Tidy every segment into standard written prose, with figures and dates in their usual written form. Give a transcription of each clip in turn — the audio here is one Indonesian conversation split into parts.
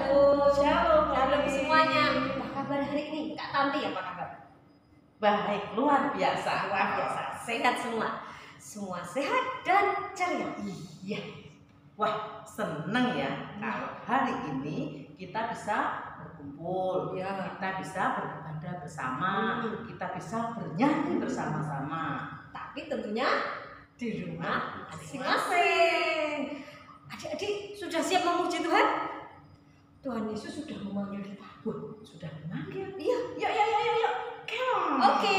Shalom. Shalom. Shalom semuanya. Apa kabar hari ini? Kak Tanti apa kabar? Baik, luar biasa. Luar biasa. Sehat semua. Semua sehat dan ceria. Iya. Wah, seneng ya kalau hari ini kita bisa berkumpul, Ya. kita bisa beribadah bersama, kita bisa bernyanyi bersama-sama. Tapi tentunya di rumah masing-masing. Adik-adik sudah siap memuji Tuhan? Tuhan Yesus sudah memanggil kita. Wah, sudah memanggil. Iya, Yuk. Come on. Oke.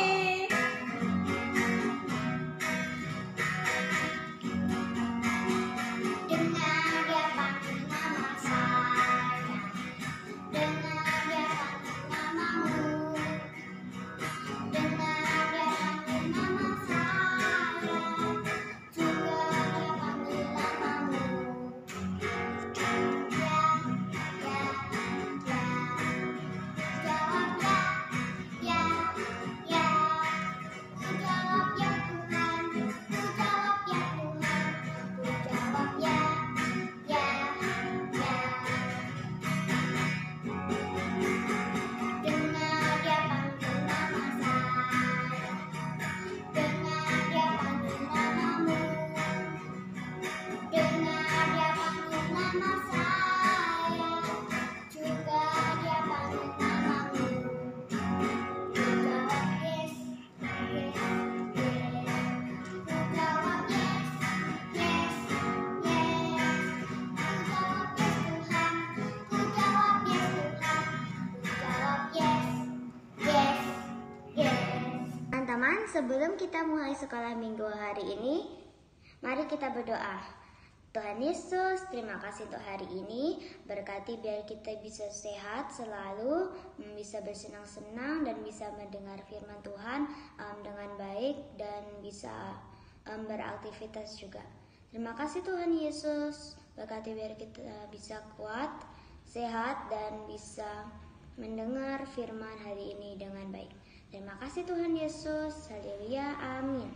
Teman-teman, sebelum kita mulai sekolah minggu hari ini, mari kita berdoa. Tuhan Yesus, terima kasih untuk hari ini. Berkati biar kita bisa sehat selalu, bisa bersenang-senang dan bisa mendengar firman Tuhan dengan baik dan bisa beraktivitas juga. Terima kasih Tuhan Yesus. Berkati biar kita bisa kuat, sehat dan bisa mendengar firman hari ini dengan baik. Terima kasih Tuhan Yesus. Haleluya. Amin.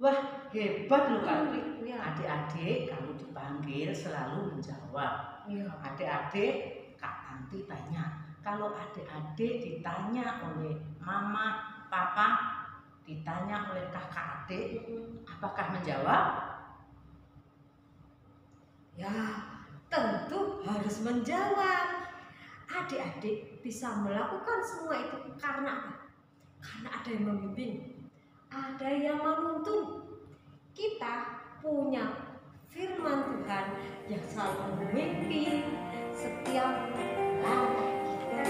Wah, hebat loh Kak Pri. Iya. Adik-adik kalau dipanggil selalu menjawab. Iya. Adik-adik, Kak Tanti tanya. Kalau adik-adik ditanya oleh mama, papa, ditanya oleh kakak adik, apakah menjawab? Ya, tentu harus menjawab. Adik-adik bisa melakukan semua itu karena apa? Karena ada yang membimbing, ada yang menuntun. Kita punya firman Tuhan yang selalu memimpin setiap langkah kita.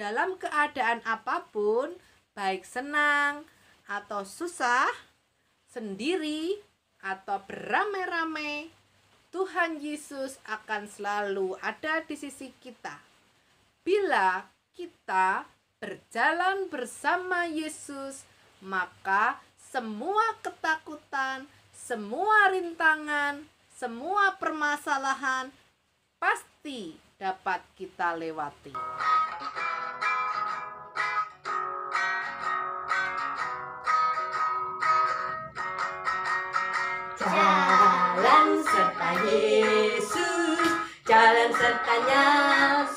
Dalam keadaan apapun, baik senang atau susah, sendiri atau beramai-ramai, Tuhan Yesus akan selalu ada di sisi kita. Bila kita berjalan bersama Yesus, maka semua ketakutan, semua rintangan, semua permasalahan pasti dapat kita lewati. Jalan serta Yesus, jalan sertanya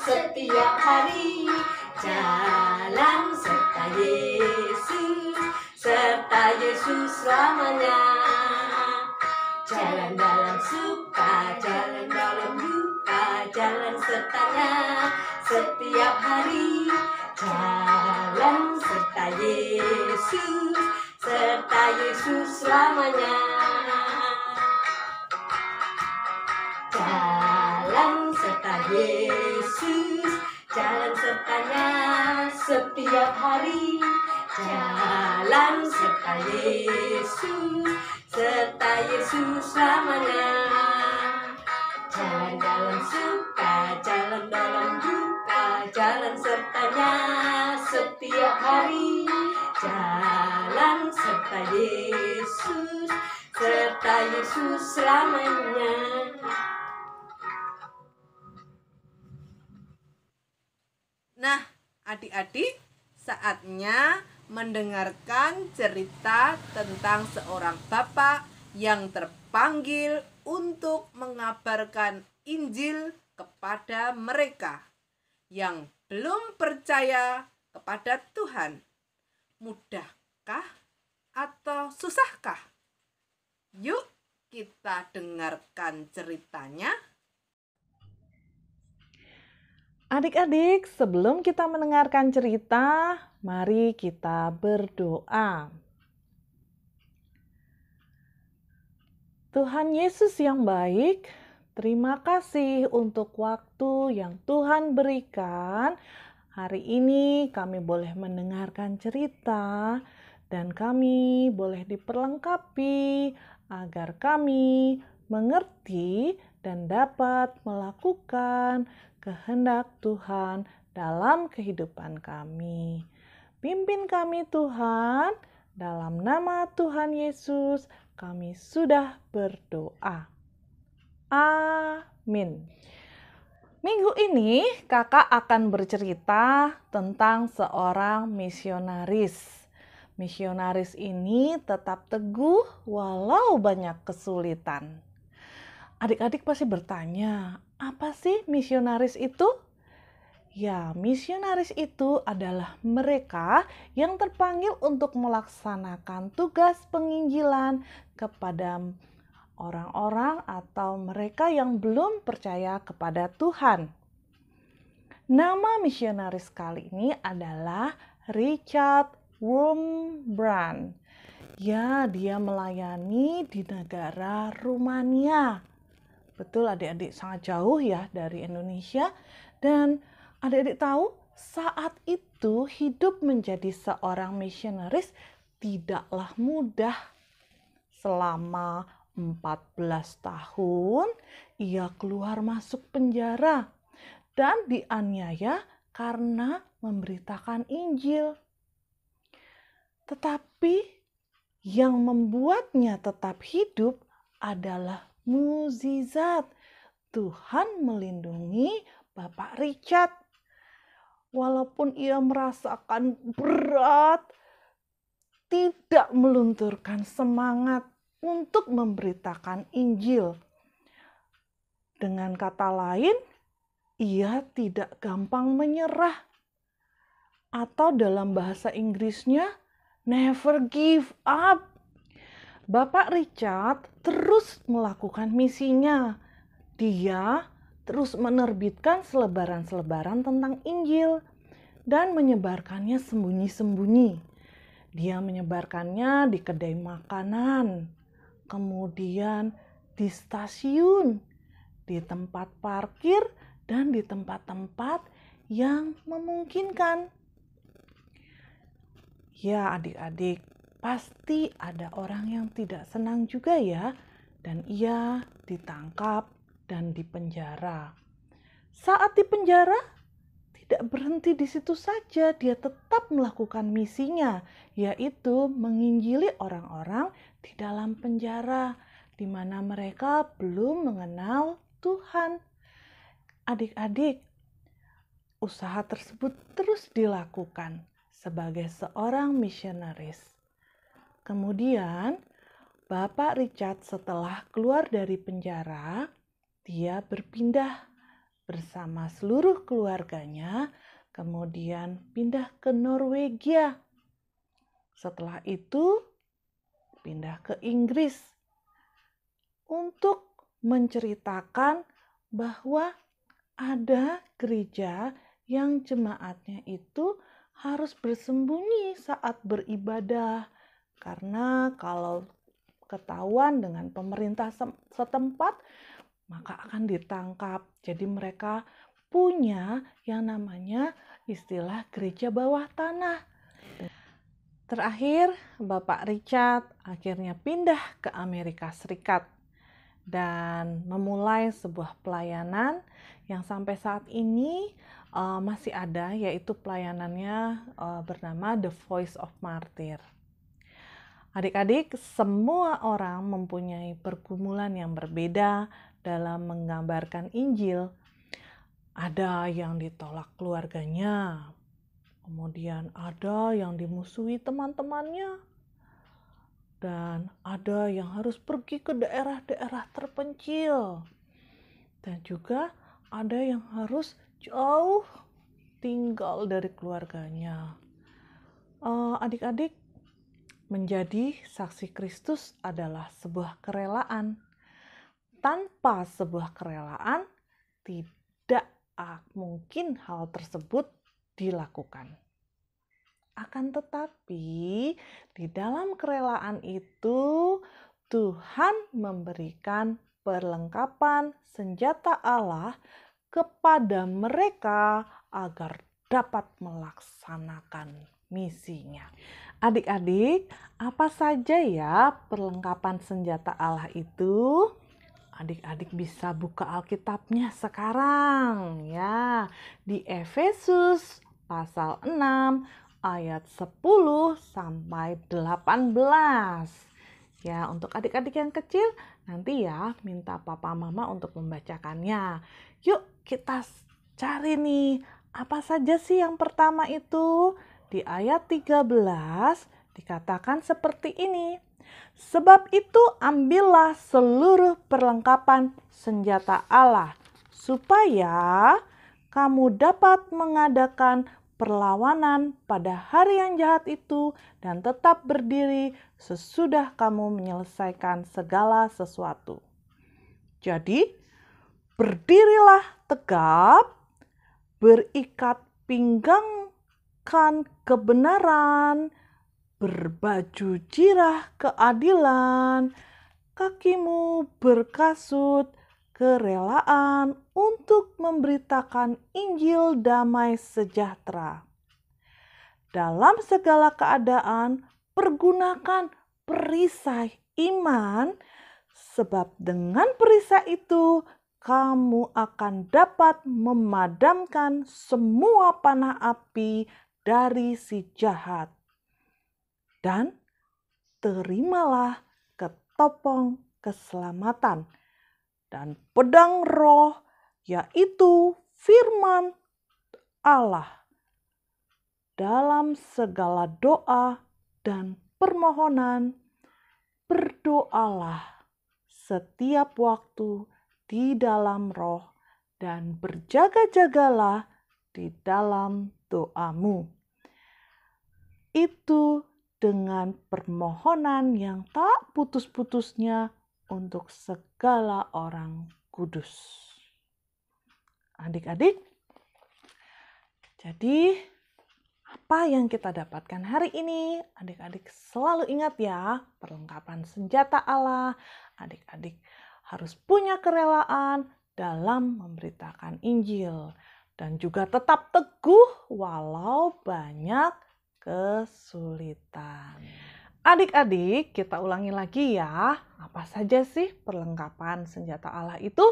setiap hari. Jalan serta Yesus selamanya. Jalan dalam suka, jalan dalam duka, jalan sertanya setiap hari. Jalan serta Yesus selamanya. Jalan serta Yesus, jalan sertanya setiap hari. Jalan serta Yesus selamanya. Jalan dalam suka, jalan dalam duka, jalan sertanya setiap hari. Jalan serta Yesus selamanya. Nah, adik-adik, saatnya mendengarkan cerita tentang seorang bapak yang terpanggil untuk mengabarkan Injil kepada mereka yang belum percaya kepada Tuhan. Mudahkah atau susahkah? Yuk kita dengarkan ceritanya. Adik-adik, sebelum kita mendengarkan cerita, mari kita berdoa. Tuhan Yesus yang baik, terima kasih untuk waktu yang Tuhan berikan. Hari ini kami boleh mendengarkan cerita dan kami boleh diperlengkapi agar kami mengerti dan dapat melakukan kehendak Tuhan dalam kehidupan kami. Pimpin kami Tuhan, dalam nama Tuhan Yesus kami sudah berdoa. Amin. Minggu ini kakak akan bercerita tentang seorang misionaris. Misionaris ini tetap teguh walau banyak kesulitan. Adik-adik pasti bertanya, apa sih misionaris itu? Ya, misionaris itu adalah mereka yang terpanggil untuk melaksanakan tugas penginjilan kepada orang-orang atau mereka yang belum percaya kepada Tuhan. Nama misionaris kali ini adalah Richard Wurmbrand. Ya, dia melayani di negara Rumania. Betul adik-adik, sangat jauh ya dari Indonesia. Dan adik-adik tahu saat itu hidup menjadi seorang misionaris tidaklah mudah. Selama 14 tahun ia keluar masuk penjara dan dianiaya karena memberitakan Injil. Tetapi yang membuatnya tetap hidup adalah mukjizat. Tuhan melindungi Bapak Richard. Walaupun ia merasakan berat, tidak melunturkan semangat untuk memberitakan Injil. Dengan kata lain, ia tidak gampang menyerah. Atau dalam bahasa Inggrisnya, never give up. Bapak Richard terus melakukan misinya. Dia terus menerbitkan selebaran-selebaran tentang Injil dan menyebarkannya sembunyi-sembunyi. Dia menyebarkannya di kedai makanan, kemudian di stasiun, di tempat parkir, dan di tempat-tempat yang memungkinkan. Ya adik-adik, pasti ada orang yang tidak senang juga ya dan ia ditangkap dan dipenjara. Saat dipenjara, tidak berhenti di situ saja, dia tetap melakukan misinya, yaitu menginjili orang-orang di dalam penjara, di mana mereka belum mengenal Tuhan. Adik-adik, usaha tersebut terus dilakukan sebagai seorang misionaris. Kemudian, Bapak Richard setelah keluar dari penjara, dia berpindah bersama seluruh keluarganya, kemudian pindah ke Norwegia. Setelah itu, pindah ke Inggris untuk menceritakan bahwa ada gereja yang jemaatnya itu harus bersembunyi saat beribadah, karena kalau ketahuan dengan pemerintah setempat, maka akan ditangkap. Jadi mereka punya yang namanya istilah gereja bawah tanah. Terakhir, Bapak Richard akhirnya pindah ke Amerika Serikat dan memulai sebuah pelayanan yang sampai saat ini masih ada, yaitu pelayanannya bernama The Voice of Martyr. Adik-adik, semua orang mempunyai pergumulan yang berbeda dalam menggambarkan Injil. Ada yang ditolak keluarganya, kemudian ada yang dimusuhi teman-temannya, dan ada yang harus pergi ke daerah-daerah terpencil, dan juga ada yang harus jauh tinggal dari keluarganya. Adik-adik, menjadi saksi Kristus adalah sebuah kerelaan. Tanpa sebuah kerelaan, tidak mungkin hal tersebut dilakukan. Akan tetapi, di dalam kerelaan itu, Tuhan memberikan perlengkapan senjata Allah kepada mereka agar dapat melaksanakan misinya. Adik-adik, apa saja ya perlengkapan senjata Allah itu? Adik-adik bisa buka Alkitabnya sekarang ya. Di Efesus pasal 6 ayat 10 sampai 18. Ya, untuk adik-adik yang kecil nanti ya minta papa mama untuk membacakannya. Yuk kita cari nih, apa saja sih yang pertama itu? Di ayat 13 dikatakan seperti ini. Sebab itu ambillah seluruh perlengkapan senjata Allah, supaya kamu dapat mengadakan perlawanan pada hari yang jahat itu dan tetap berdiri sesudah kamu menyelesaikan segala sesuatu. Jadi, berdirilah tegap, berikat pinggang kebenaran, berbaju jirah keadilan, kakimu berkasut kerelaan untuk memberitakan Injil damai sejahtera. Dalam segala keadaan, pergunakan perisai iman, sebab dengan perisai itu kamu akan dapat memadamkan semua panah api dari si jahat. Dan terimalah ketopong keselamatan dan pedang roh, yaitu firman Allah. Dalam segala doa dan permohonan, berdoalah setiap waktu di dalam roh dan berjaga-jagalah di dalam doamu. Itu dengan permohonan yang tak putus-putusnya untuk segala orang kudus. Adik-adik, jadi apa yang kita dapatkan hari ini? Adik-adik selalu ingat ya, perlengkapan senjata Allah. Adik-adik harus punya kerelaan dalam memberitakan Injil. Dan juga tetap teguh walau banyak kesulitan. Adik-adik, kita ulangi lagi ya. Apa Apa saja sih perlengkapan senjata Allah itu?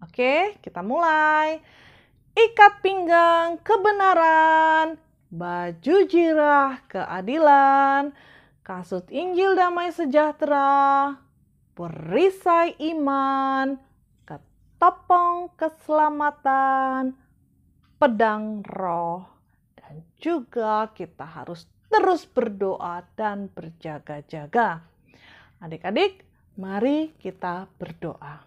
Oke, kita mulai. Ikat pinggang kebenaran, baju jirah keadilan, kasut Injil damai sejahtera, perisai iman, ketopong keselamatan, pedang roh, dan juga kita harus terus berdoa dan berjaga-jaga. Adik-adik, mari kita berdoa.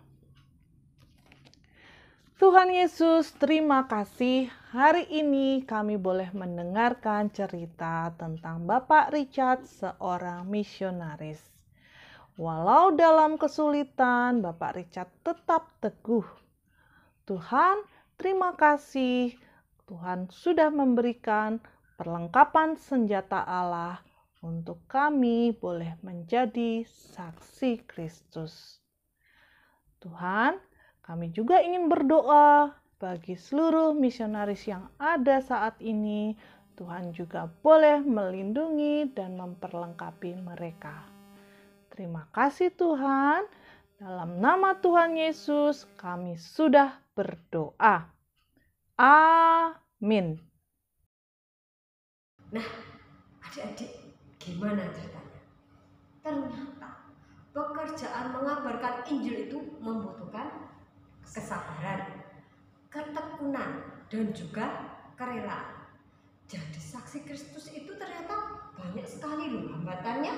Tuhan Yesus, terima kasih hari ini kami boleh mendengarkan cerita tentang Bapak Richard, seorang misionaris. Walau dalam kesulitan, Bapak Richard tetap teguh. Tuhan, terima kasih. Tuhan sudah memberikan perlengkapan senjata Allah untuk kami boleh menjadi saksi Kristus. Tuhan, kami juga ingin berdoa bagi seluruh misionaris yang ada saat ini. Tuhan juga boleh melindungi dan memperlengkapi mereka. Terima kasih Tuhan. Dalam nama Tuhan Yesus kami sudah berdoa. Amin. Nah, adik-adik, gimana ceritanya? Ternyata pekerjaan mengabarkan Injil itu membutuhkan kesabaran, ketekunan, dan juga kerelaan. Jadi saksi Kristus itu ternyata banyak sekali loh hambatannya.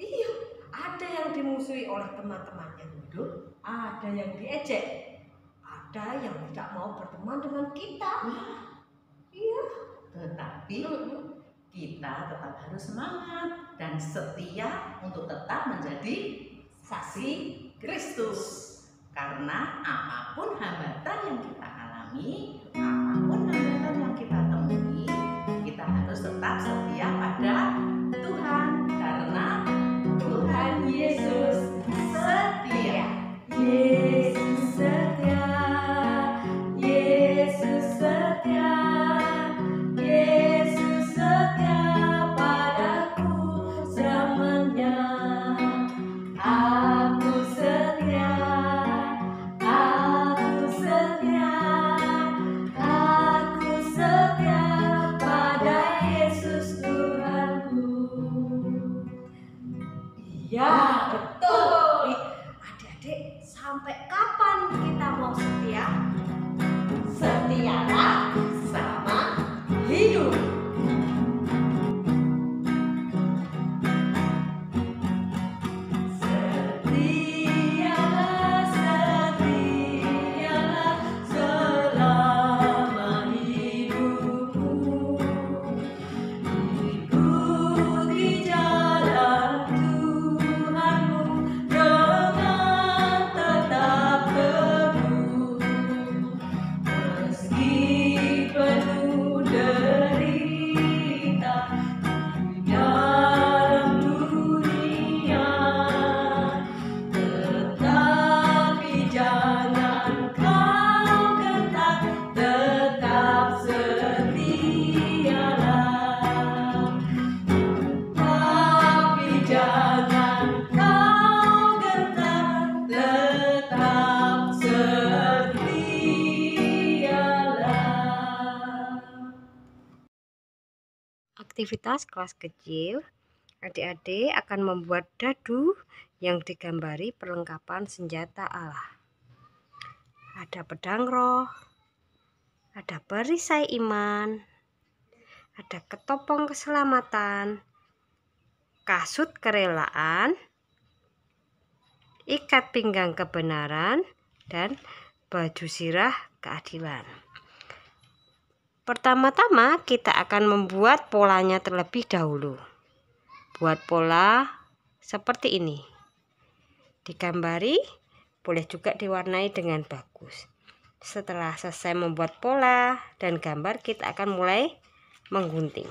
Iya, ada yang dimusuhi oleh teman-temannya dulu, ada yang diejek, ada yang tidak mau berteman dengan kita. Iya. Tetapi kita tetap harus semangat dan setia untuk tetap menjadi saksi Kristus. Karena apapun hambatan yang kita alami, apapun hambatan yang kita temui, kita harus tetap setia pada Tuhan. Karena Tuhan Yesus setia. Yesus setia. Yesus setia. Yesus setia padaku selamanya. Aku setia. Aku setia. Aku setia pada Yesus Tuhanku. Iya, betul. Adik-adik, sampai kapan kita mau setia? Setialah sama hidup. Setialah, setialah selama hidupku. Ikuti jalan Tuhanmu dengan tetap teguh. Meski penuh derita di dalam dunia, tetapi jangan kau gentar, tetap setialah. Tapi jangan kau gentar, tetap setialah. Aktivitas kelas kecil, adik-adik akan membuat dadu yang digambari perlengkapan senjata Allah. Ada pedang roh, ada perisai iman, ada ketopong keselamatan, kasut kerelaan, ikat pinggang kebenaran, dan baju sirah keadilan. Pertama-tama kita akan membuat polanya terlebih dahulu. Buat pola seperti ini. Digambari, boleh juga diwarnai dengan bagus. Setelah selesai membuat pola dan gambar, kita akan mulai menggunting.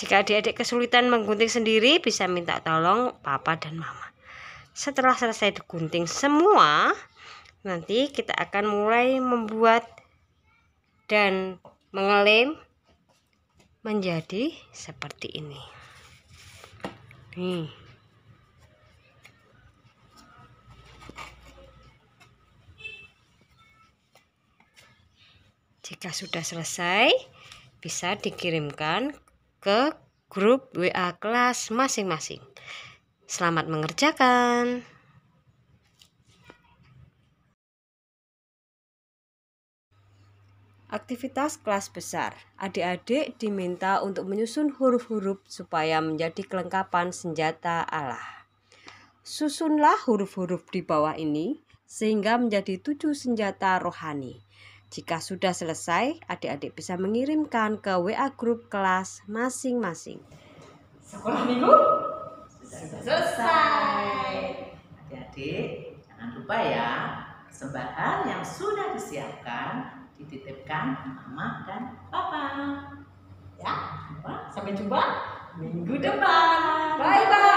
Jika adik-adik kesulitan menggunting sendiri, bisa minta tolong papa dan mama. Setelah selesai digunting semua, nanti kita akan mulai membuat dan mengelem menjadi seperti ini. Nih. Jika sudah selesai, bisa dikirimkan ke grup WA kelas masing-masing. Selamat mengerjakan. Aktivitas kelas besar. Adik-adik diminta untuk menyusun huruf-huruf supaya menjadi kelengkapan senjata Allah. Susunlah huruf-huruf di bawah ini sehingga menjadi 7 senjata rohani. Jika sudah selesai, adik-adik bisa mengirimkan ke WA grup kelas masing-masing. Sekolah minggu sudah selesai. Adik-adik, jangan lupa ya, persembahan yang sudah disiapkan dititipkan mama dan papa. Ya, sampai jumpa minggu depan. Bye-bye.